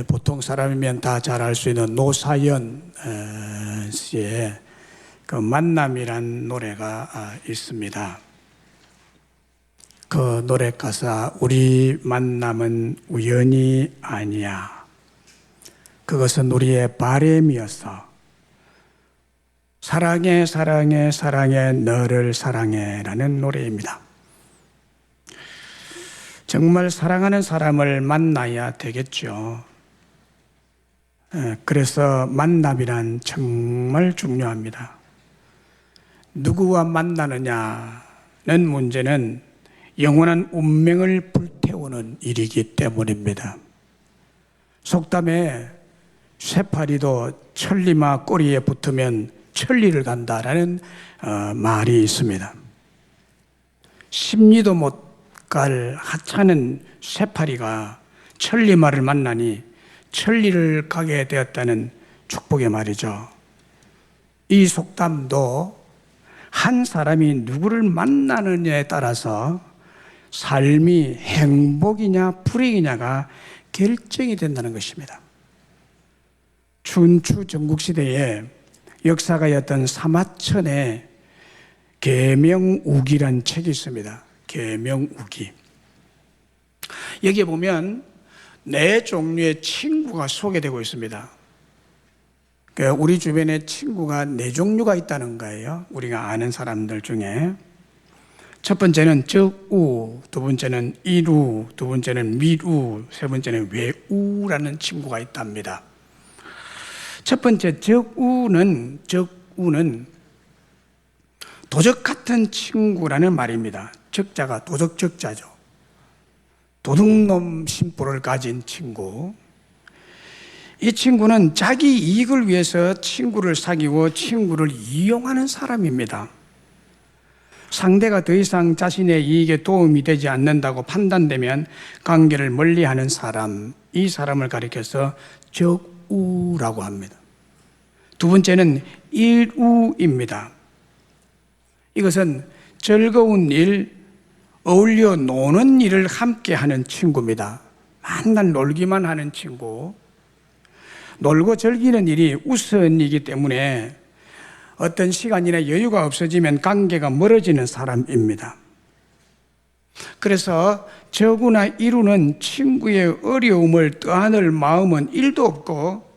보통 사람이면 다 잘 알 수 있는 노사연 씨의 그 만남이란 노래가 있습니다. 그 노래 가사, 우리 만남은 우연이 아니야. 그것은 우리의 바람이었어. 사랑해 사랑해 사랑해 너를 사랑해 라는 노래입니다. 정말 사랑하는 사람을 만나야 되겠죠. 그래서 만남이란 정말 중요합니다. 누구와 만나느냐는 문제는 영원한 운명을 불태우는 일이기 때문입니다. 속담에 쇠파리도 천리마 꼬리에 붙으면 천리를 간다라는 말이 있습니다. 십리도 못 갈 하찮은 쇠파리가 천리마를 만나니 천리를 가게 되었다는 축복의 말이죠. 이 속담도 한 사람이 누구를 만나느냐에 따라서 삶이 행복이냐 불행이냐가 결정이 된다는 것입니다. 춘추 전국시대에 역사가였던 사마천의 계명우기란 책이 있습니다. 계명우기. 여기에 보면 네 종류의 친구가 소개되고 있습니다. 우리 주변에 친구가 네 종류가 있다는 거예요. 우리가 아는 사람들 중에. 첫 번째는 적우, 두 번째는 이루, 두 번째는 미루, 세 번째는 외우라는 친구가 있답니다. 첫 번째 적우는 도적 같은 친구라는 말입니다. 적자가 도적 적자죠. 도둑놈 심보를 가진 친구. 이 친구는 자기 이익을 위해서 친구를 사귀고 친구를 이용하는 사람입니다. 상대가 더 이상 자신의 이익에 도움이 되지 않는다고 판단되면 관계를 멀리하는 사람, 이 사람을 가리켜서 적우라고 합니다. 두 번째는 일우입니다. 이것은 즐거운 일, 어울려 노는 일을 함께 하는 친구입니다. 맨날 놀기만 하는 친구. 놀고 즐기는 일이 우선이기 때문에 어떤 시간이나 여유가 없어지면 관계가 멀어지는 사람입니다. 그래서 적우나 이루는 친구의 어려움을 떠안을 마음은 1도 없고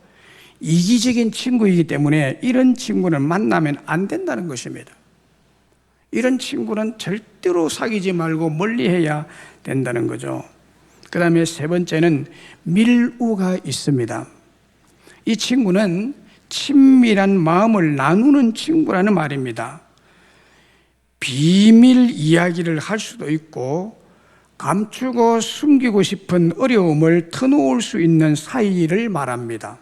이기적인 친구이기 때문에 이런 친구는 만나면 안 된다는 것입니다. 이런 친구는 절대로 사귀지 말고 멀리해야 된다는 거죠. 그 다음에 세 번째는 밀우가 있습니다. 이 친구는 친밀한 마음을 나누는 친구라는 말입니다. 비밀 이야기를 할 수도 있고 감추고 숨기고 싶은 어려움을 터놓을 수 있는 사이를 말합니다.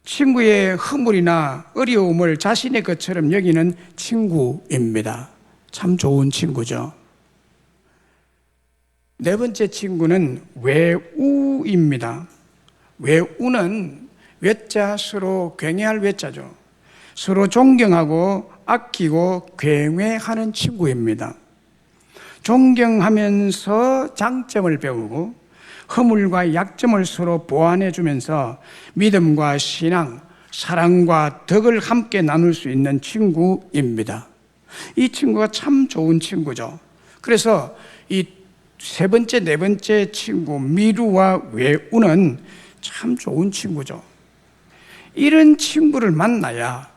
친구의 허물이나 어려움을 자신의 것처럼 여기는 친구입니다. 참 좋은 친구죠. 네 번째 친구는 외우입니다. 외우는 외자, 서로 굉해할 외자죠. 서로 존경하고 아끼고 굉해하는 친구입니다. 존경하면서 장점을 배우고 허물과 약점을 서로 보완해 주면서 믿음과 신앙, 사랑과 덕을 함께 나눌 수 있는 친구입니다. 이 친구가 참 좋은 친구죠. 그래서 이 세 번째, 네 번째 친구 미루와 외우는 참 좋은 친구죠. 이런 친구를 만나야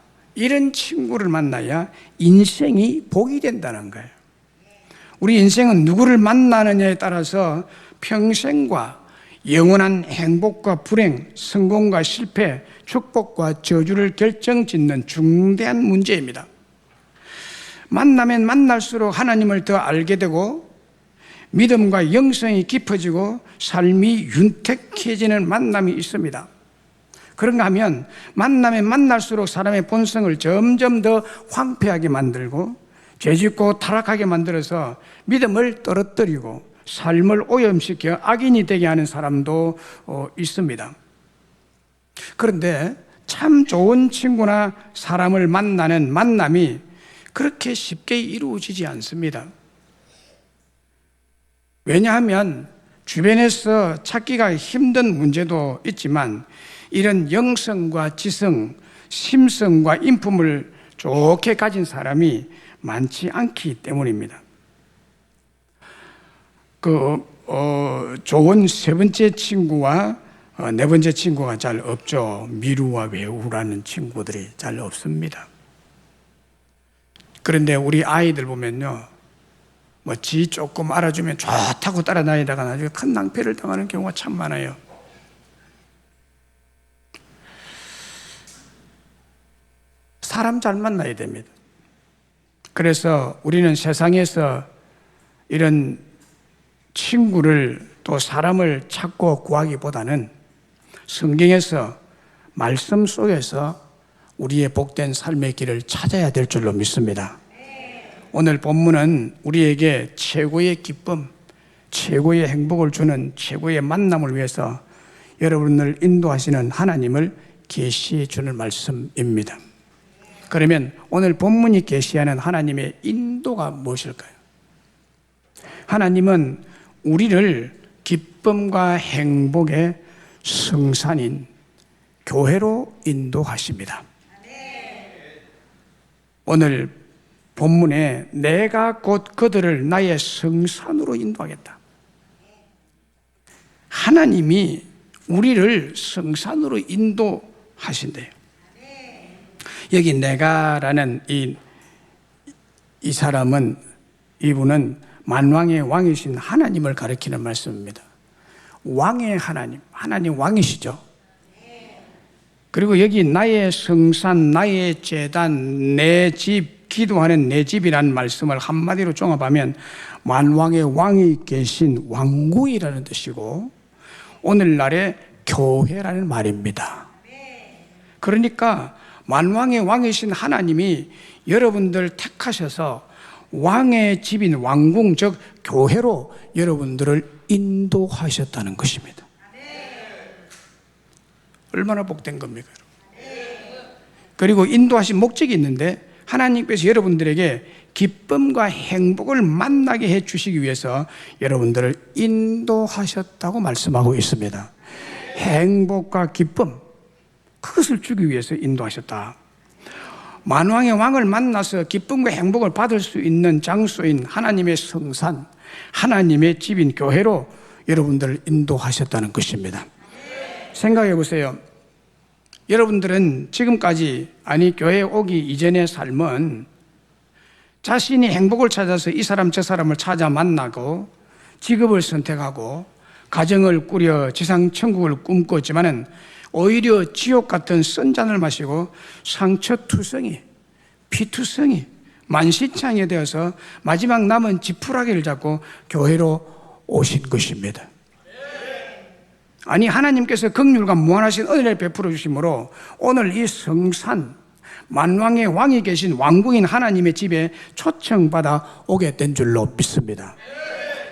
인생이 복이 된다는 거예요. 우리 인생은 누구를 만나느냐에 따라서 평생과 영원한 행복과 불행, 성공과 실패, 축복과 저주를 결정짓는 중대한 문제입니다. 만나면 만날수록 하나님을 더 알게 되고 믿음과 영성이 깊어지고 삶이 윤택해지는 만남이 있습니다. 그런가 하면 만나면 만날수록 사람의 본성을 점점 더 황폐하게 만들고 죄짓고 타락하게 만들어서 믿음을 떨어뜨리고 삶을 오염시켜 악인이 되게 하는 사람도 있습니다. 그런데 참 좋은 친구나 사람을 만나는 만남이 그렇게 쉽게 이루어지지 않습니다. 왜냐하면 주변에서 찾기가 힘든 문제도 있지만 이런 영성과 지성, 심성과 인품을 좋게 가진 사람이 많지 않기 때문입니다. 좋은 세 번째 친구와 네 번째 친구가 잘 없죠. 미루와 외우라는 친구들이 잘 없습니다. 그런데 우리 아이들 보면요, 지 조금 알아주면 좋다고 따라다니다가 나중에 큰 낭패를 당하는 경우가 참 많아요. 사람 잘 만나야 됩니다. 그래서 우리는 세상에서 이런 친구를 또 사람을 찾고 구하기보다는 성경에서 말씀 속에서 우리의 복된 삶의 길을 찾아야 될 줄로 믿습니다. 오늘 본문은 우리에게 최고의 기쁨, 최고의 행복을 주는 최고의 만남을 위해서 여러분을 인도하시는 하나님을 계시해 주는 말씀입니다. 그러면 오늘 본문이 계시하는 하나님의 인도가 무엇일까요? 하나님은 우리를 기쁨과 행복의 성산인 교회로 인도하십니다. 오늘 본문에 내가 곧 그들을 나의 성산으로 인도하겠다. 하나님이 우리를 성산으로 인도하신대요. 여기 내가라는 이 사람은, 이분은 만왕의 왕이신 하나님을 가리키는 말씀입니다. 왕의 하나님, 하나님 왕이시죠. 그리고 여기 나의 성산, 나의 제단, 내 집, 기도하는 내 집이라는 말씀을 한마디로 종합하면 만왕의 왕이 계신 왕궁이라는 뜻이고 오늘날의 교회라는 말입니다. 그러니까 만왕의 왕이신 하나님이 여러분들 택하셔서 왕의 집인 왕궁, 즉 교회로 여러분들을 인도하셨다는 것입니다. 얼마나 복된 겁니까? 그리고 인도하신 목적이 있는데 하나님께서 여러분들에게 기쁨과 행복을 만나게 해주시기 위해서 여러분들을 인도하셨다고 말씀하고 있습니다. 행복과 기쁨, 그것을 주기 위해서 인도하셨다. 만왕의 왕을 만나서 기쁨과 행복을 받을 수 있는 장소인 하나님의 성산, 하나님의 집인 교회로 여러분들을 인도하셨다는 것입니다. 생각해 보세요. 여러분들은 지금까지, 아니 교회에 오기 이전의 삶은 자신이 행복을 찾아서 이 사람 저 사람을 찾아 만나고 직업을 선택하고 가정을 꾸려 지상천국을 꿈꿨지만은 오히려 지옥 같은 쓴 잔을 마시고 상처투성이, 피투성이, 만신창이 되어서 마지막 남은 지푸라기를 잡고 교회로 오신 것입니다. 아니 하나님께서 긍휼과 무한하신 은혜를 베풀어 주심으로 오늘 이 성산, 만왕의 왕이 계신 왕궁인 하나님의 집에 초청받아 오게 된 줄로 믿습니다.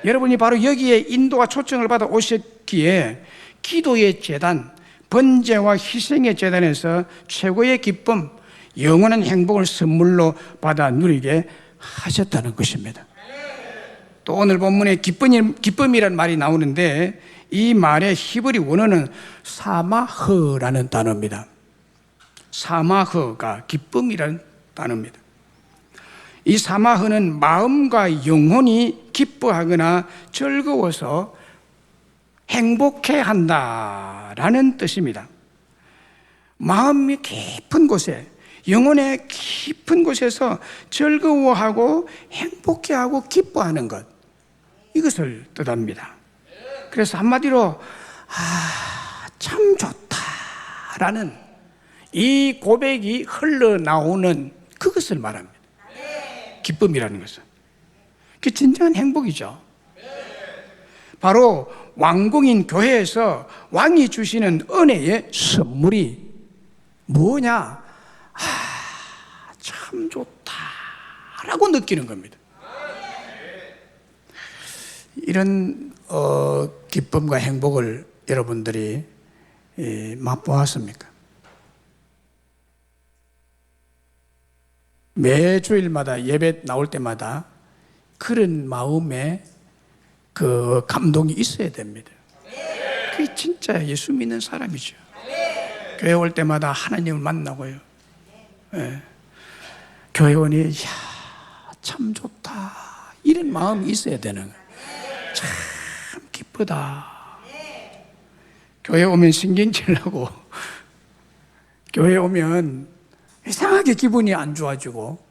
여러분이 바로 여기에 인도와 초청을 받아 오셨기에 기도의 제단, 번제와 희생의 제단에서 최고의 기쁨, 영원한 행복을 선물로 받아 누리게 하셨다는 것입니다. 또 오늘 본문에 기쁨이라는 말이 나오는데 이 말의 히브리 원어는 사마흐라는 단어입니다. 사마흐가 기쁨이라는 단어입니다. 이 사마흐는 마음과 영혼이 기뻐하거나 즐거워서 행복해 한다라는 뜻입니다. 마음이 깊은 곳에, 영혼의 깊은 곳에서 즐거워하고 행복해하고 기뻐하는 것, 이것을 뜻합니다. 그래서 한마디로 참 좋다라는 이 고백이 흘러나오는 그것을 말합니다. 기쁨이라는 것은 그게 진정한 행복이죠. 바로 왕궁인 교회에서 왕이 주시는 은혜의 선물이 뭐냐? 참 좋다라고 느끼는 겁니다. 이런 기쁨과 행복을 여러분들이 맛보았습니까? 매 주일마다 예배 나올 때마다 그런 마음에 그 감동이 있어야 됩니다. 그게 진짜 예수 믿는 사람이죠. 교회 올 때마다 하나님을 만나고요. 예. 교회 오니 이야 참 좋다 이런 마음이 있어야 되는 거예요. 참 기쁘다. 교회 오면 신경질나고 교회 오면 이상하게 기분이 안 좋아지고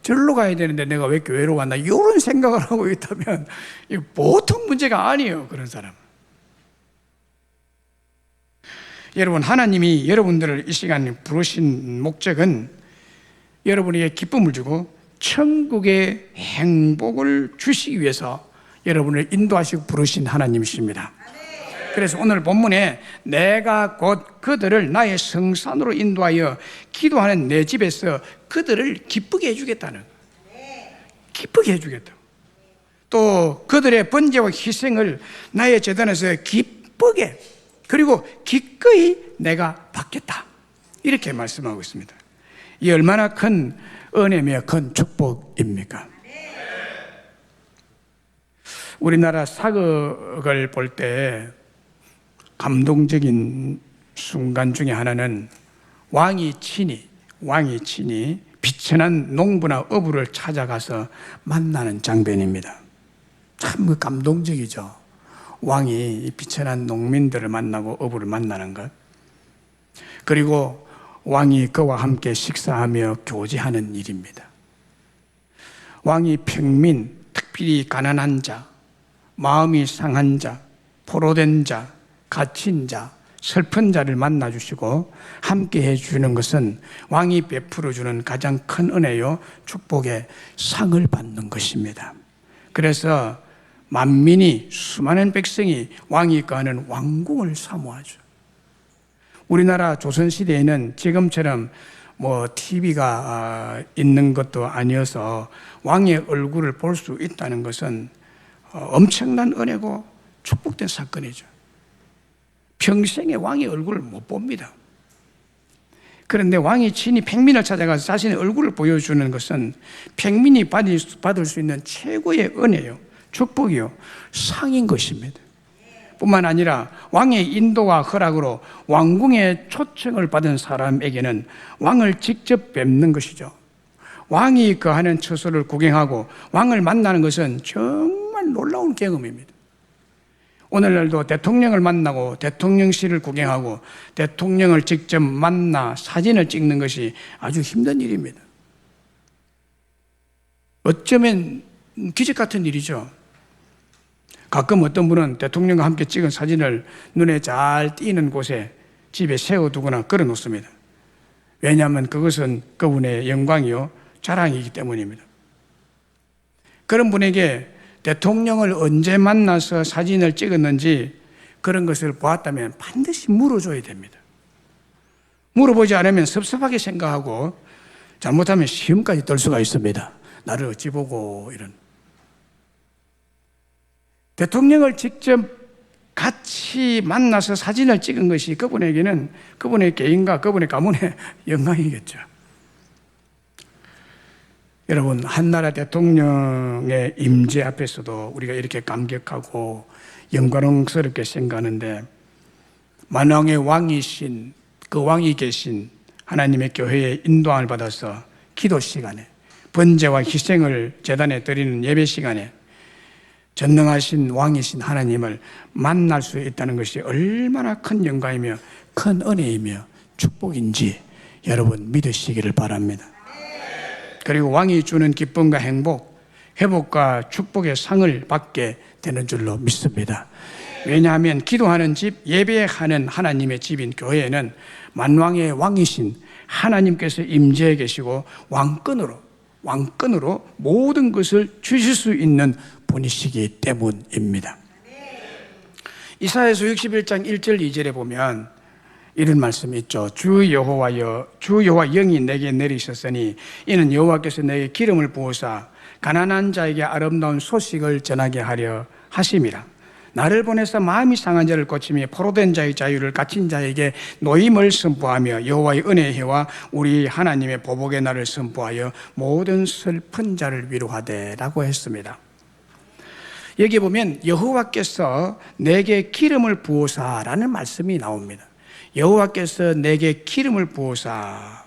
절로 가야 되는데 내가 왜 교회로 갔나 이런 생각을 하고 있다면 이거 보통 문제가 아니에요. 그런 사람. 여러분, 하나님이 여러분들을 이 시간 부르신 목적은 여러분에게 기쁨을 주고 천국의 행복을 주시기 위해서 여러분을 인도하시고 부르신 하나님이십니다. 그래서 오늘 본문에 내가 곧 그들을 나의 성산으로 인도하여 기도하는 내 집에서 그들을 기쁘게 해주겠다는, 기쁘게 해주겠다. 또 그들의 번제와 희생을 나의 제단에서 기쁘게 그리고 기꺼이 내가 받겠다, 이렇게 말씀하고 있습니다. 이 얼마나 큰 은혜며 큰 축복입니까? 우리나라 사극을 볼 때 감동적인 순간 중에 하나는 왕이 친히 비천한 농부나 어부를 찾아가서 만나는 장면입니다. 참 감동적이죠. 왕이 비천한 농민들을 만나고 어부를 만나는 것, 그리고 왕이 그와 함께 식사하며 교제하는 일입니다. 왕이 평민, 특별히 가난한 자, 마음이 상한 자, 포로된 자, 갇힌 자, 슬픈 자를 만나주시고 함께 해주는 것은 왕이 베풀어주는 가장 큰 은혜요 축복의 상을 받는 것입니다. 그래서 만민이, 수많은 백성이 왕이 거하는 왕궁을 사모하죠. 우리나라 조선시대에는 지금처럼 TV가 있는 것도 아니어서 왕의 얼굴을 볼 수 있다는 것은 엄청난 은혜고 축복된 사건이죠. 평생에 왕의 얼굴을 못 봅니다. 그런데 왕이 친히 평민을 찾아가서 자신의 얼굴을 보여주는 것은 평민이 받을 수 있는 최고의 은혜요, 축복이요, 상인 것입니다. 뿐만 아니라 왕의 인도와 허락으로 왕궁의 초청을 받은 사람에게는 왕을 직접 뵙는 것이죠. 왕이 거하는 처소를 구경하고 왕을 만나는 것은 정말 놀라운 경험입니다. 오늘날도 대통령을 만나고 대통령실을 구경하고 대통령을 직접 만나 사진을 찍는 것이 아주 힘든 일입니다. 어쩌면 기적 같은 일이죠. 가끔 어떤 분은 대통령과 함께 찍은 사진을 눈에 잘 띄는 곳에 집에 세워두거나 걸어 놓습니다. 왜냐하면 그것은 그분의 영광이요 자랑이기 때문입니다. 그런 분에게 대통령을 언제 만나서 사진을 찍었는지 그런 것을 보았다면 반드시 물어줘야 됩니다. 물어보지 않으면 섭섭하게 생각하고 잘못하면 시험까지 떨 수가 있습니다. 나를 어찌 보고 이런. 대통령을 직접 같이 만나서 사진을 찍은 것이 그분에게는 그분의 개인과 그분의 가문의 영광이겠죠. 여러분, 한나라 대통령의 임재 앞에서도 우리가 이렇게 감격하고 영광스럽게 생각하는데, 만왕의 왕이신 그 왕이 계신 하나님의 교회의 인도함을 받아서 기도 시간에, 번제와 희생을 제단에 드리는 예배 시간에 전능하신 왕이신 하나님을 만날 수 있다는 것이 얼마나 큰 영광이며 큰 은혜이며 축복인지 여러분 믿으시기를 바랍니다. 그리고 왕이 주는 기쁨과 행복, 회복과 축복의 상을 받게 되는 줄로 믿습니다. 왜냐하면 기도하는 집, 예배하는 하나님의 집인 교회에는 만왕의 왕이신 하나님께서 임재해 계시고 왕권으로 모든 것을 주실 수 있는 분이시기 때문입니다. 이사야서 61장 1절 2절에 보면 이런 말씀이 있죠. 주 여호와 영이 내게 내리셨으니 이는 여호와께서 내게 기름을 부으사 가난한 자에게 아름다운 소식을 전하게 하려 하심이라. 나를 보내서 마음이 상한 자를 고치며 포로된 자의 자유를, 갇힌 자에게 노임을 선포하며 여호와의 은혜의 해와 우리 하나님의 보복의 날을 선포하여 모든 슬픈 자를 위로하되 라고 했습니다. 여기 보면 여호와께서 내게 기름을 부으사라는 말씀이 나옵니다. 여호와께서 내게 기름을 부으사.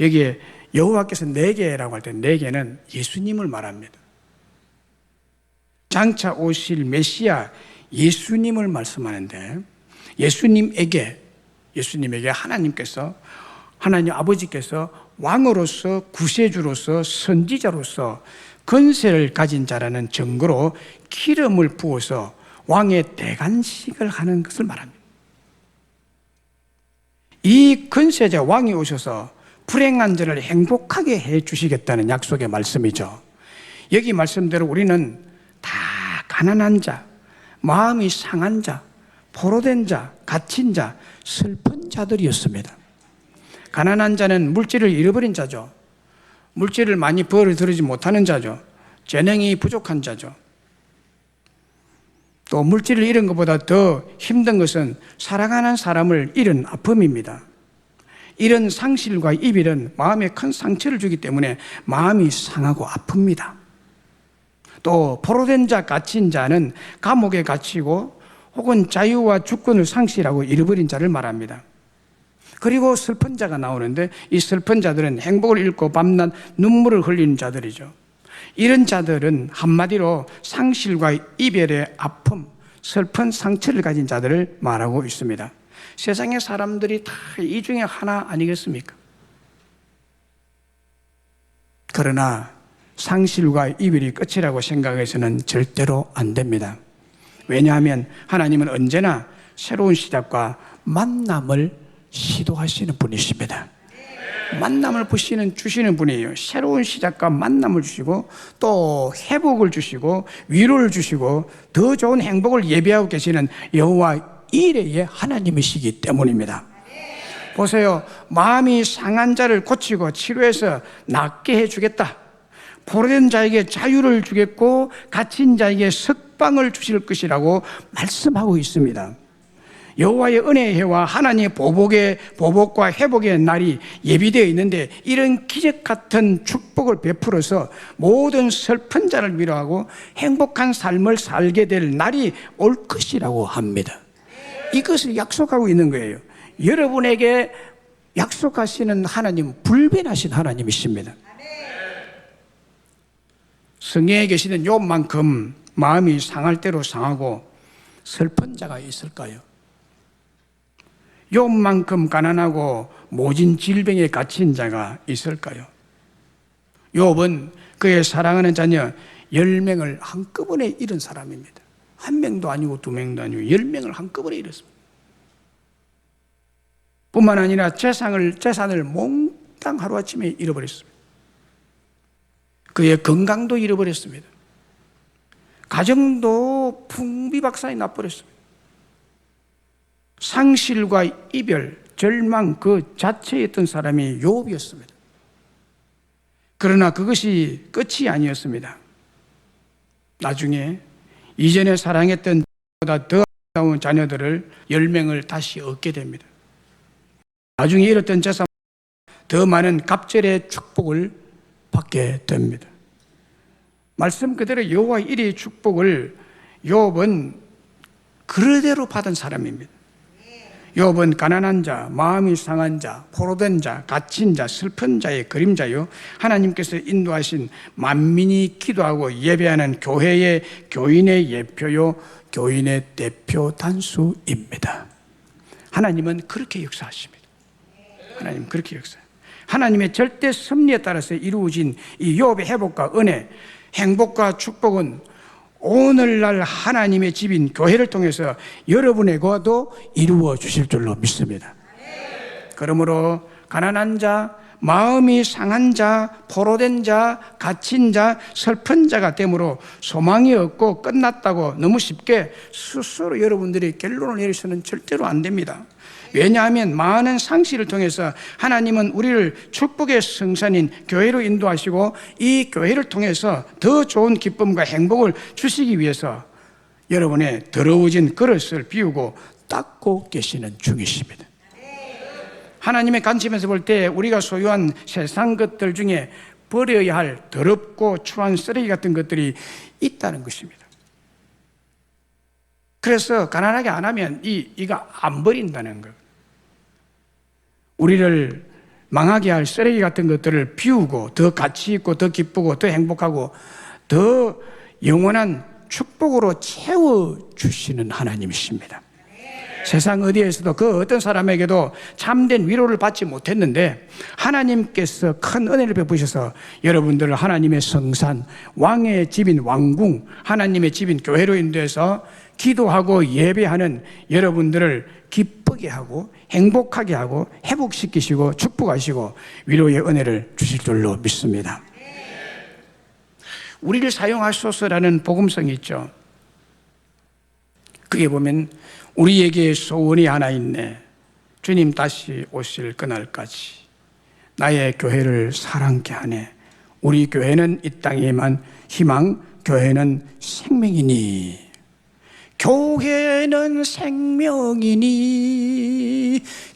여기에 여호와께서 내게라고 할 때 내게는 예수님을 말합니다. 장차 오실 메시아 예수님을 말씀하는데 예수님에게 하나님 아버지께서 왕으로서 구세주로서 선지자로서 권세를 가진 자라는 증거로 기름을 부어서 왕의 대관식을 하는 것을 말합니다. 이 권세자 왕이 오셔서 불행한 자를 행복하게 해 주시겠다는 약속의 말씀이죠. 여기 말씀대로 우리는 다 가난한 자, 마음이 상한 자, 포로된 자, 갇힌 자, 슬픈 자들이었습니다. 가난한 자는 물질을 잃어버린 자죠. 물질을 많이 벌어들이지 못하는 자죠. 재능이 부족한 자죠. 또 물질을 잃은 것보다 더 힘든 것은 사랑하는 사람을 잃은 아픔입니다. 이런 상실과 이별은 마음에 큰 상처를 주기 때문에 마음이 상하고 아픕니다. 또 포로된 자, 갇힌 자는 감옥에 갇히고 혹은 자유와 주권을 상실하고 잃어버린 자를 말합니다. 그리고 슬픈 자가 나오는데 이 슬픈 자들은 행복을 잃고 밤낮 눈물을 흘리는 자들이죠. 이런 자들은 한마디로 상실과 이별의 아픔, 슬픈 상처를 가진 자들을 말하고 있습니다. 세상의 사람들이 다 이 중에 하나 아니겠습니까? 그러나 상실과 이별이 끝이라고 생각해서는 절대로 안 됩니다. 왜냐하면 하나님은 언제나 새로운 시작과 만남을 시도하시는 분이십니다. 만남을 주시는 분이에요. 새로운 시작과 만남을 주시고 또 회복을 주시고 위로를 주시고 더 좋은 행복을 예비하고 계시는 여호와 이레의 하나님이시기 때문입니다. 보세요. 마음이 상한 자를 고치고 치료해서 낫게 해주겠다. 포로된 자에게 자유를 주겠고 갇힌 자에게 석방을 주실 것이라고 말씀하고 있습니다. 여호와의 은혜의 해와 하나님의 보복과 회복의 날이 예비되어 있는데 이런 기적 같은 축복을 베풀어서 모든 슬픈 자를 위로하고 행복한 삶을 살게 될 날이 올 것이라고 합니다. 이것을 약속하고 있는 거예요. 여러분에게 약속하시는 하나님은 불변하신 하나님이십니다. 성경에 계시는 욥만큼 마음이 상할 대로 상하고 슬픈 자가 있을까요? 욥만큼 가난하고 모진 질병에 갇힌 자가 있을까요? 욥은 그의 사랑하는 자녀 10명을 한꺼번에 잃은 사람입니다. 1명도 아니고 2명도 아니고 10명을 한꺼번에 잃었습니다. 뿐만 아니라 재산을 몽땅 하루아침에 잃어버렸습니다. 그의 건강도 잃어버렸습니다. 가정도 풍비박산이 나버렸습니다. 상실과 이별, 절망 그 자체였던 사람이 욥이었습니다. 그러나 그것이 끝이 아니었습니다. 나중에 이전에 사랑했던 보다 더 아름다운 자녀들을 10명을 다시 얻게 됩니다. 나중에 잃었던 재산 더 많은 갑절의 축복을 받게 됩니다. 말씀 그대로 여호와 이레의 축복을 욥은 그대로 받은 사람입니다. 욥은 가난한 자, 마음이 상한 자, 포로된 자, 갇힌 자, 슬픈 자의 그림자요 하나님께서 인도하신 만민이 기도하고 예배하는 교인의 예표요 교인의 대표 단수입니다. 하나님은 그렇게 역사하십니다. 하나님 그렇게 역사해요. 하나님의 절대 섭리에 따라서 이루어진 이 욥의 회복과 은혜, 행복과 축복은 오늘날 하나님의 집인 교회를 통해서 여러분에게도 이루어 주실 줄로 믿습니다. 그러므로 가난한 자, 마음이 상한 자, 포로된 자, 갇힌 자, 슬픈 자가 되므로 소망이 없고 끝났다고 너무 쉽게 스스로 여러분들이 결론을 내리서는 절대로 안 됩니다. 왜냐하면 많은 상실을 통해서 하나님은 우리를 축복의 성산인 교회로 인도하시고 이 교회를 통해서 더 좋은 기쁨과 행복을 주시기 위해서 여러분의 더러워진 그릇을 비우고 닦고 계시는 중이십니다. 하나님의 관점에서 볼 때 우리가 소유한 세상 것들 중에 버려야 할 더럽고 추한 쓰레기 같은 것들이 있다는 것입니다. 그래서 가난하게 안 하면 이가 안 버린다는 거. 우리를 망하게 할 쓰레기 같은 것들을 비우고 더 가치 있고 더 기쁘고 더 행복하고 더 영원한 축복으로 채워주시는 하나님이십니다. 세상 어디에서도 그 어떤 사람에게도 참된 위로를 받지 못했는데 하나님께서 큰 은혜를 베푸셔서 여러분들을 하나님의 성산, 왕의 집인 왕궁, 하나님의 집인 교회로 인도해서 기도하고 예배하는 여러분들을 기쁘게 하고 행복하게 하고 회복시키시고 축복하시고 위로의 은혜를 주실 줄로 믿습니다. 우리를 사용하소서라는 복음성이 있죠. 그게 보면 우리에게 소원이 하나 있네. 주님 다시 오실 그날까지 나의 교회를 사랑케 하네. 우리 교회는 이 땅에만 희망, 교회는 생명이니. 교회는 생명이니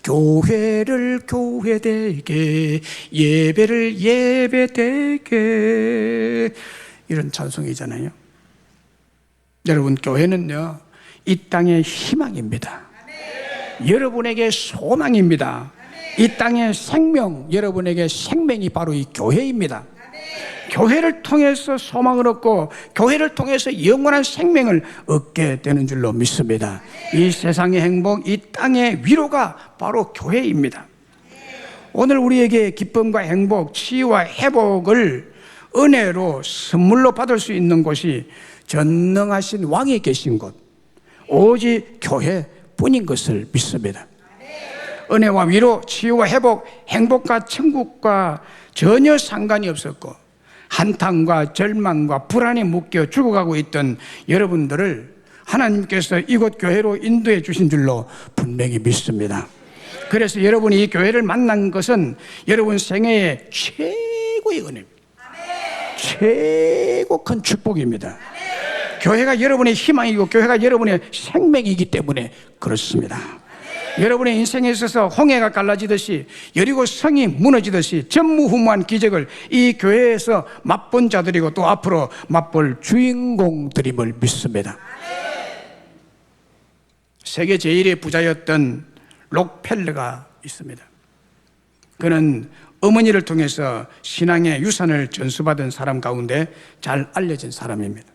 교회를 교회되게 예배를 예배되게 이런 찬송이잖아요. 여러분 교회는요 이 땅의 희망입니다. 여러분에게 소망입니다. 이 땅의 생명, 여러분에게 생명이 바로 이 교회입니다. 교회를 통해서 소망을 얻고 교회를 통해서 영원한 생명을 얻게 되는 줄로 믿습니다. 이 세상의 행복, 이 땅의 위로가 바로 교회입니다. 오늘 우리에게 기쁨과 행복, 치유와 회복을 은혜로 선물로 받을 수 있는 곳이 전능하신 왕이 계신 곳, 오직 교회뿐인 것을 믿습니다. 은혜와 위로, 치유와 회복, 행복과 천국과 전혀 상관이 없었고 한탄과 절망과 불안에 묶여 죽어가고 있던 여러분들을 하나님께서 이곳 교회로 인도해 주신 줄로 분명히 믿습니다. 그래서 여러분이 이 교회를 만난 것은 여러분 생애의 최고의 은혜입니다. 최고 큰 축복입니다. 교회가 여러분의 희망이고 교회가 여러분의 생명이기 때문에 그렇습니다. 여러분의 인생에 있어서 홍해가 갈라지듯이 여리고 성이 무너지듯이 전무후무한 기적을 이 교회에서 맛본 자들이고 또 앞으로 맛볼 주인공들임을 믿습니다. 세계 제1의 부자였던 록펠러가 있습니다. 그는 어머니를 통해서 신앙의 유산을 전수받은 사람 가운데 잘 알려진 사람입니다.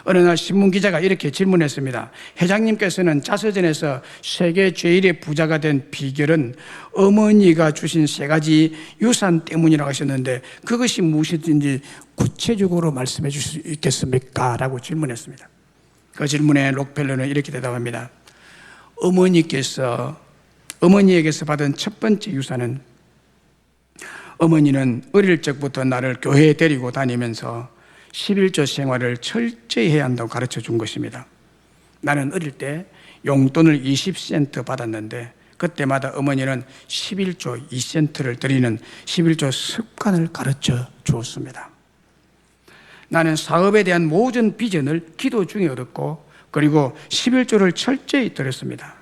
어느 날 신문기자가 이렇게 질문했습니다. 회장님께서는 자서전에서 세계 제1의 부자가 된 비결은 어머니가 주신 3가지 유산 때문이라고 하셨는데 그것이 무엇인지 구체적으로 말씀해 주실 수 있겠습니까? 라고 질문했습니다. 그 질문에 록펠러는 이렇게 대답합니다. 어머니에게서 받은 첫 번째 유산은 어머니는 어릴 적부터 나를 교회에 데리고 다니면서 11조 생활을 철저히 해야 한다고 가르쳐 준 것입니다. 나는 어릴 때 용돈을 20센트 받았는데 그때마다 어머니는 11조 2센트를 드리는 11조 습관을 가르쳐 주었습니다. 나는 사업에 대한 모든 비전을 기도 중에 얻었고 그리고 11조를 철저히 드렸습니다.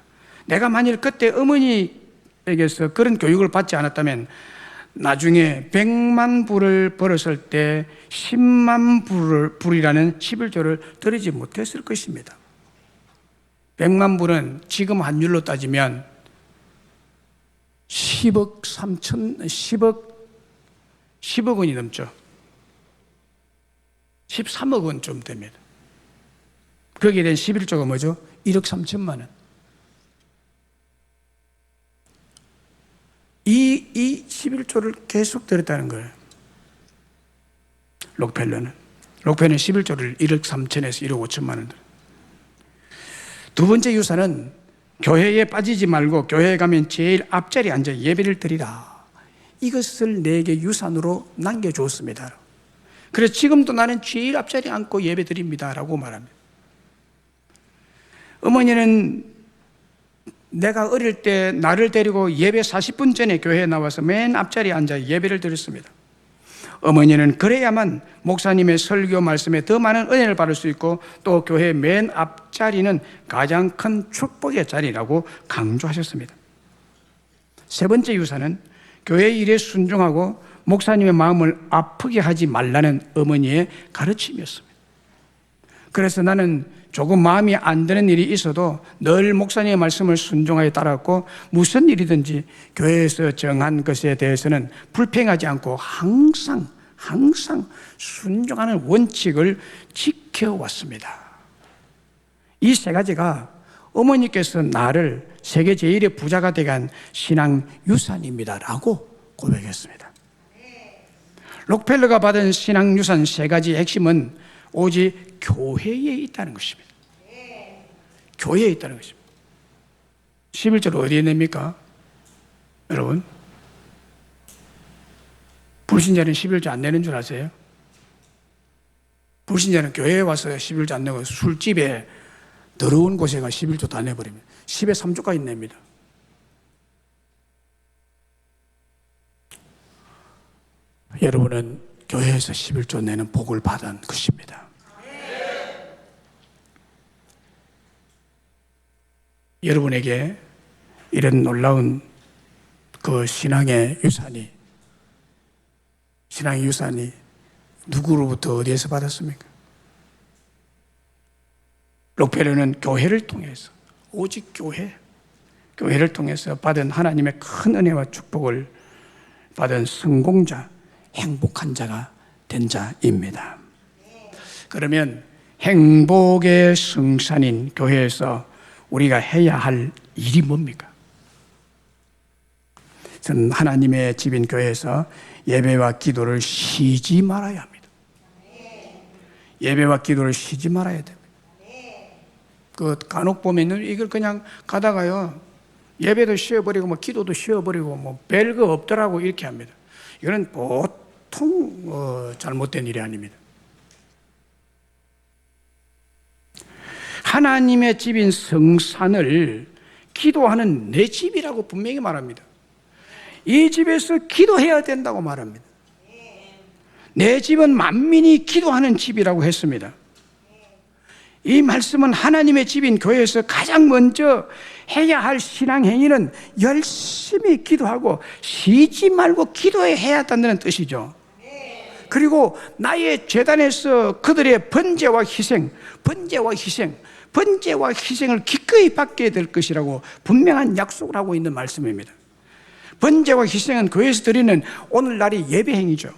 내가 만일 그때 어머니에게서 그런 교육을 받지 않았다면 나중에 100만 불을 벌었을 때 10만 불이라는 11조를 드리지 못했을 것입니다. 100만 불은 지금 환율로 따지면 10억 원이 넘죠. 13억 원 좀 됩니다. 거기에 대한 11조가 뭐죠? 1억 3천만 원. 이 11조를 계속 드렸다는 거예요. 록펠러는 11조를 1억 3천에서 1억 5천만 원. 두 번째 유산은 교회에 빠지지 말고 교회에 가면 제일 앞자리에 앉아 예배를 드리라. 이것을 내게 유산으로 남겨주었습니다. 그래서 지금도 나는 제일 앞자리에 앉고 예배 드립니다 라고 말합니다. 어머니는 내가 어릴 때 나를 데리고 예배 40분 전에 교회에 나와서 맨 앞자리에 앉아 예배를 드렸습니다. 어머니는 그래야만 목사님의 설교 말씀에 더 많은 은혜를 받을 수 있고 또 교회 맨 앞자리는 가장 큰 축복의 자리라고 강조하셨습니다. 세 번째 유산은 교회 일에 순종하고 목사님의 마음을 아프게 하지 말라는 어머니의 가르침이었습니다. 그래서 나는 조금 마음이 안 드는 일이 있어도 늘 목사님의 말씀을 순종하여 따랐고 무슨 일이든지 교회에서 정한 것에 대해서는 불평하지 않고 항상 순종하는 원칙을 지켜왔습니다. 이 세 가지가 어머니께서 나를 세계 제1의 부자가 되게 한 신앙 유산입니다라고 고백했습니다. 록펠러가 받은 신앙 유산 세 가지 핵심은 오직 교회에 있다는 것입니다. 교회에 있다는 것입니다. 11절 어디에 냅니까? 여러분, 불신자는 11조 안 내는 줄 아세요? 불신자는 교회에 와서 11조 안 내고 술집에 더러운 곳에 가 11조 다 내버립니다. 10에 3조까지 냅니다. 여러분은 교회에서 11조 내는 복을 받은 것입니다. 여러분에게 이런 놀라운 그 신앙의 유산이 누구로부터 어디에서 받았습니까? 록펠러는 교회를 통해서, 오직 교회를 통해서 받은 하나님의 큰 은혜와 축복을 받은 성공자, 행복한 자가 된 자입니다. 그러면 행복의 성산인 교회에서 우리가 해야 할 일이 뭡니까? 저는 하나님의 집인 교회에서 예배와 기도를 쉬지 말아야 합니다. 예배와 기도를 쉬지 말아야 됩니다. 그 간혹 보면은 이걸 그냥 가다가요, 예배도 쉬어버리고 뭐 기도도 쉬어버리고 뭐 별거 없더라고 이렇게 합니다. 이거는 보통 잘못된 일이 아닙니다. 하나님의 집인 성산을 기도하는 내 집이라고 분명히 말합니다. 이 집에서 기도해야 된다고 말합니다. 내 집은 만민이 기도하는 집이라고 했습니다. 이 말씀은 하나님의 집인 교회에서 가장 먼저 해야 할 신앙 행위는 열심히 기도하고 쉬지 말고 기도해야 한다는 뜻이죠. 그리고 나의 재단에서 그들의 번제와 희생을 기꺼이 받게 될 것이라고 분명한 약속을 하고 있는 말씀입니다. 번제와 희생은 교회에서 드리는 오늘날의 예배 행위죠.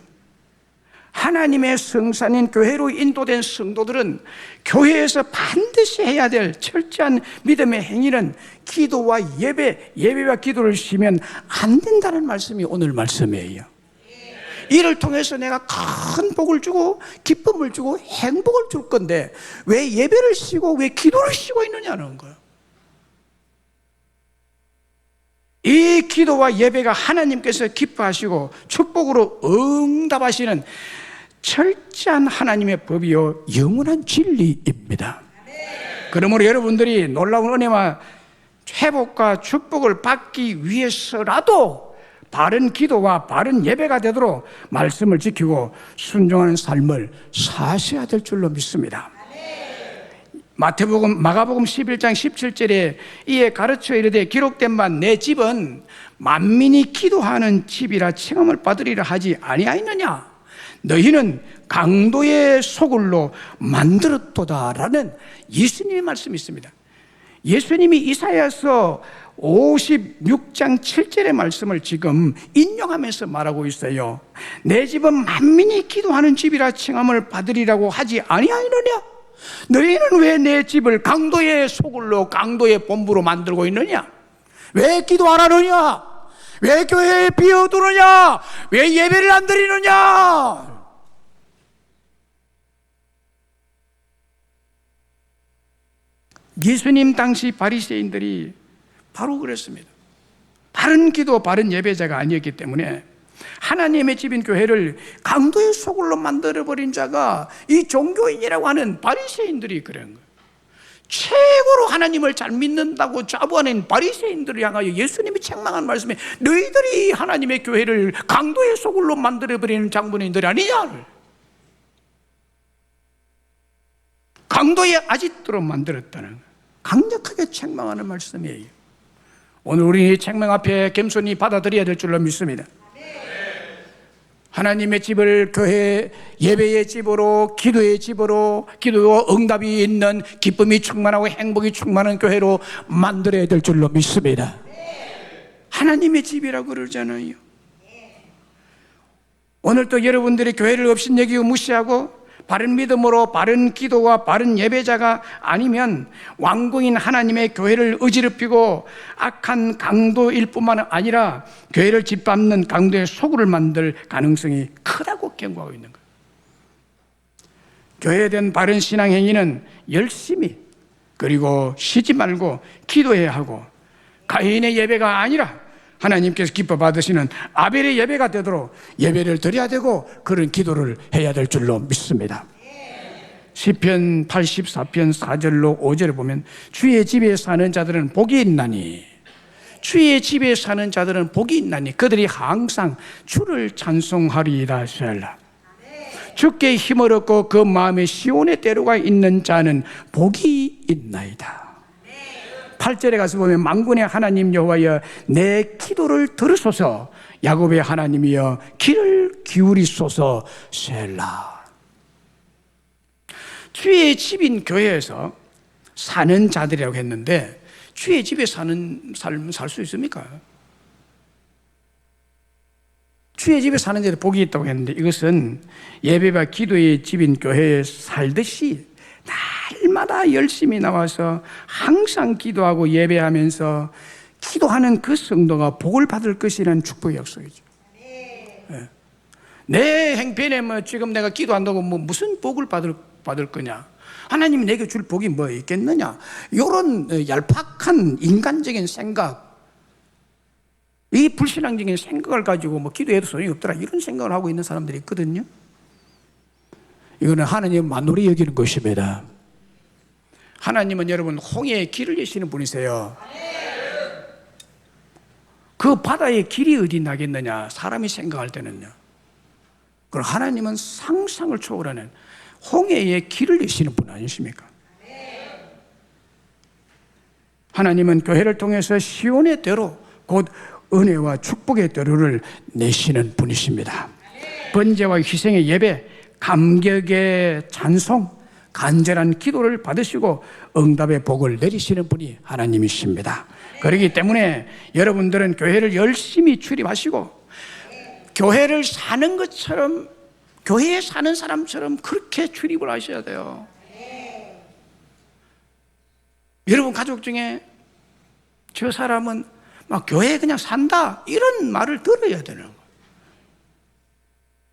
하나님의 성산인 교회로 인도된 성도들은 교회에서 반드시 해야 될 철저한 믿음의 행위는 기도와 예배와 기도를 쉬면 안 된다는 말씀이 오늘 말씀이에요. 이를 통해서 내가 큰 복을 주고 기쁨을 주고 행복을 줄 건데 왜 예배를 쉬고 왜 기도를 쉬고 있느냐는 거예요. 이 기도와 예배가 하나님께서 기뻐하시고 축복으로 응답하시는 철저한 하나님의 법이요 영원한 진리입니다. 그러므로 여러분들이 놀라운 은혜와 회복과 축복을 받기 위해서라도 바른 기도와 바른 예배가 되도록 말씀을 지키고 순종하는 삶을 사셔야 될 줄로 믿습니다. 마가복음 11장 17절에 이에 가르쳐 이르되 기록된 바 내 집은 만민이 기도하는 집이라 칭함을 받으리라 하지 아니하였느냐? 너희는 강도의 소굴로 만들었도다라는 예수님의 말씀이 있습니다. 예수님이 이사야서 56장 7절의 말씀을 지금 인용하면서 말하고 있어요. 내 집은 만민이 기도하는 집이라 칭함을 받으리라고 하지 아니하느냐? 너희는 왜 내 집을 강도의 소굴로 강도의 본부로 만들고 있느냐? 왜 기도 안 하느냐? 왜 교회에 비워두느냐? 왜 예배를 안 드리느냐? 예수님 당시 바리새인들이 바로 그랬습니다. 바른 기도, 바른 예배자가 아니었기 때문에 하나님의 집인 교회를 강도의 소굴로 만들어버린 자가 이 종교인이라고 하는 바리새인들이 그런 거예요. 최고로 하나님을 잘 믿는다고 자부하는 바리새인들을 향하여 예수님이 책망한 말씀에 너희들이 하나님의 교회를 강도의 소굴로 만들어버리는 장본인들이 아니냐, 강도의 아지트로 만들었다는 강력하게 책망하는 말씀이에요. 오늘 우리 이 책망 앞에 겸손히 받아들여야 될 줄로 믿습니다. 하나님의 집을 교회 예배의 집으로, 기도의 집으로, 기도 응답이 있는 기쁨이 충만하고 행복이 충만한 교회로 만들어야 될 줄로 믿습니다. 하나님의 집이라고 그러잖아요. 오늘 또 여러분들이 교회를 업신여기고 무시하고 바른 믿음으로 바른 기도와 바른 예배자가 아니면 왕궁인 하나님의 교회를 어지럽히고 악한 강도일 뿐만 아니라 교회를 짓밟는 강도의 소굴을 만들 가능성이 크다고 경고하고 있는 거예요. 교회에 대한 바른 신앙 행위는 열심히, 그리고 쉬지 말고 기도해야 하고, 가인의 예배가 아니라 하나님께서 기뻐 받으시는 아벨의 예배가 되도록 예배를 드려야 되고 그런 기도를 해야 될 줄로 믿습니다. 시편 84편 4절로 5절에 보면 주의 집에 사는 자들은 복이 있나니, 주의 집에 사는 자들은 복이 있나니 그들이 항상 주를 찬송하리이다. 셀라. 주께 힘을 얻고 그 마음에 시온의 때로가 있는 자는 복이 있나이다. 8절에 가서 보면 만군의 하나님 여호와여 내 기도를 들으소서, 야곱의 하나님이여 귀를 기울이소서. 셀라. 주의 집인 교회에서 사는 자들이라고 했는데 주의 집에 사는 삶은 살 수 있습니까? 주의 집에 사는 자들 복이 있다고 했는데 이것은 예배와 기도의 집인 교회에 살듯이 날마다 열심히 나와서 항상 기도하고 예배하면서 기도하는 그 성도가 복을 받을 것이라는 축복의 약속이죠. 네. 내 행편에 지금 내가 기도한다고 무슨 복을 받을 거냐, 하나님이 내게 줄 복이 뭐 있겠느냐, 이런 얄팍한 인간적인 생각, 이 불신앙적인 생각을 가지고 기도해도 소용이 없더라, 이런 생각을 하고 있는 사람들이 있거든요. 이거는 하나님 만홀히 여기는 것입니다. 하나님은 여러분 홍해의 길을 여시는 분이세요. 그 바다의 길이 어디 나겠느냐, 사람이 생각할 때는요. 그럼 하나님은 상상을 초월하는 홍해의 길을 여시는 분 아니십니까? 하나님은 교회를 통해서 시온의 대로, 곧 은혜와 축복의 대로를 내시는 분이십니다. 번제와 희생의 예배, 감격의 찬송, 간절한 기도를 받으시고 응답의 복을 내리시는 분이 하나님이십니다. 그렇기 때문에 여러분들은 교회를 열심히 출입하시고 교회를 사는 것처럼, 교회에 사는 사람처럼 그렇게 출입을 하셔야 돼요. 여러분 가족 중에 저 사람은 막 교회에 그냥 산다, 이런 말을 들어야 되는 거예요.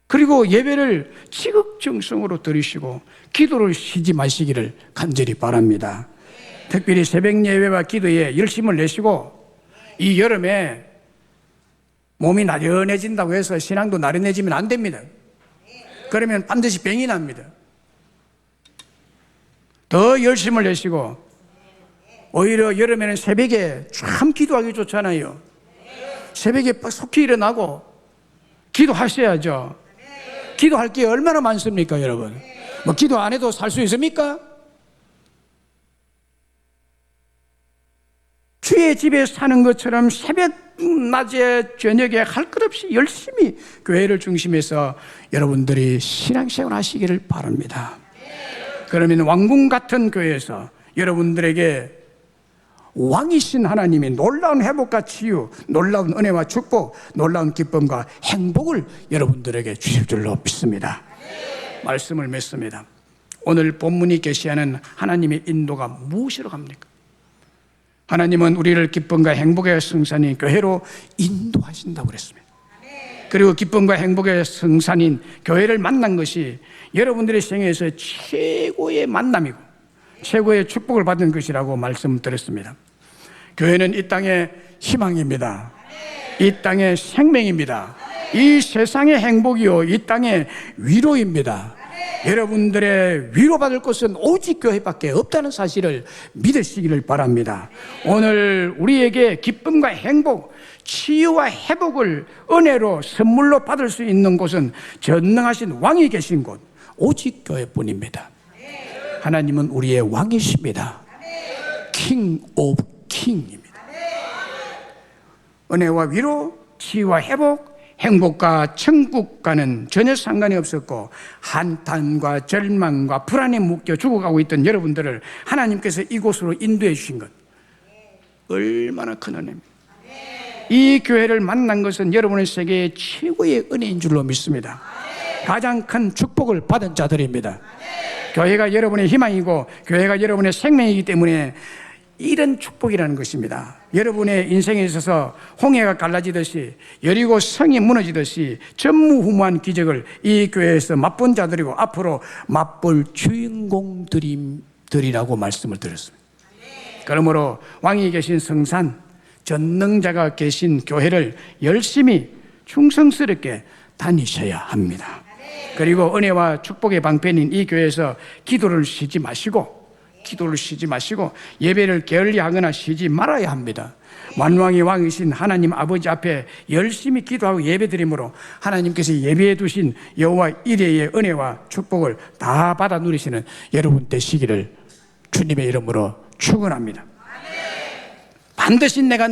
그리고 예배를 지극정성으로 드리시고 기도를 쉬지 마시기를 간절히 바랍니다. 특별히 새벽 예배와 기도에 열심을 내시고, 이 여름에 몸이 나른해진다고 해서 신앙도 나른해지면 안 됩니다. 그러면 반드시 병이 납니다. 더 열심을 내시고, 오히려 여름에는 새벽에 참 기도하기 좋잖아요. 새벽에 속히 일어나고 기도하셔야죠. 기도할 게 얼마나 많습니까, 여러분? 기도 안 해도 살 수 있습니까? 주의 집에 사는 것처럼 새벽, 낮에, 저녁에 할 것 없이 열심히 교회를 중심해서 여러분들이 신앙생활 하시기를 바랍니다. 그러면 왕궁 같은 교회에서 여러분들에게 왕이신 하나님이 놀라운 회복과 치유, 놀라운 은혜와 축복, 놀라운 기쁨과 행복을 여러분들에게 주실 줄로 믿습니다. 말씀을 맺습니다. 오늘 본문이 계시하는 하나님의 인도가 무엇이로 갑니까? 하나님은 우리를 기쁨과 행복의 성산인 교회로 인도하신다고 그랬습니다. 그리고 기쁨과 행복의 성산인 교회를 만난 것이 여러분들의 생애에서 최고의 만남이고 최고의 축복을 받은 것이라고 말씀드렸습니다. 교회는 이 땅의 희망입니다. 이 땅의 생명입니다. 이 세상의 행복이요, 이 땅의 위로입니다. 여러분들의 위로받을 것은 오직 교회밖에 없다는 사실을 믿으시기를 바랍니다. 오늘 우리에게 기쁨과 행복, 치유와 회복을 은혜로 선물로 받을 수 있는 곳은 전능하신 왕이 계신 곳, 오직 교회뿐입니다. 하나님은 우리의 왕이십니다. 킹 오브 킹입니다. 은혜와 위로, 치유와 회복, 행복과 천국과는 전혀 상관이 없었고 한탄과 절망과 불안에 묶여 죽어가고 있던 여러분들을 하나님께서 이곳으로 인도해 주신 것, 얼마나 큰 은혜입니다. 이 교회를 만난 것은 여러분의 세계의 최고의 은혜인 줄로 믿습니다. 가장 큰 축복을 받은 자들입니다. 교회가 여러분의 희망이고 교회가 여러분의 생명이기 때문에 이런 축복이라는 것입니다. 여러분의 인생에 있어서 홍해가 갈라지듯이 여리고 성이 무너지듯이 전무후무한 기적을 이 교회에서 맛본 자들이고 앞으로 맛볼 주인공들이라고 말씀을 드렸습니다. 그러므로 왕이 계신 성산, 전능자가 계신 교회를 열심히 충성스럽게 다니셔야 합니다. 그리고 은혜와 축복의 방편인 이 교회에서 기도를 쉬지 마시고 예배를 게을리하거나 쉬지 말아야 합니다. 만왕의 왕이신 하나님 아버지 앞에 열심히 기도하고 예배드림으로 하나님께서 예배해 두신 여호와 이레의 은혜와 축복을 다 받아 누리시는 여러분 되시기를 주님의 이름으로 축원합니다. 반드시 내가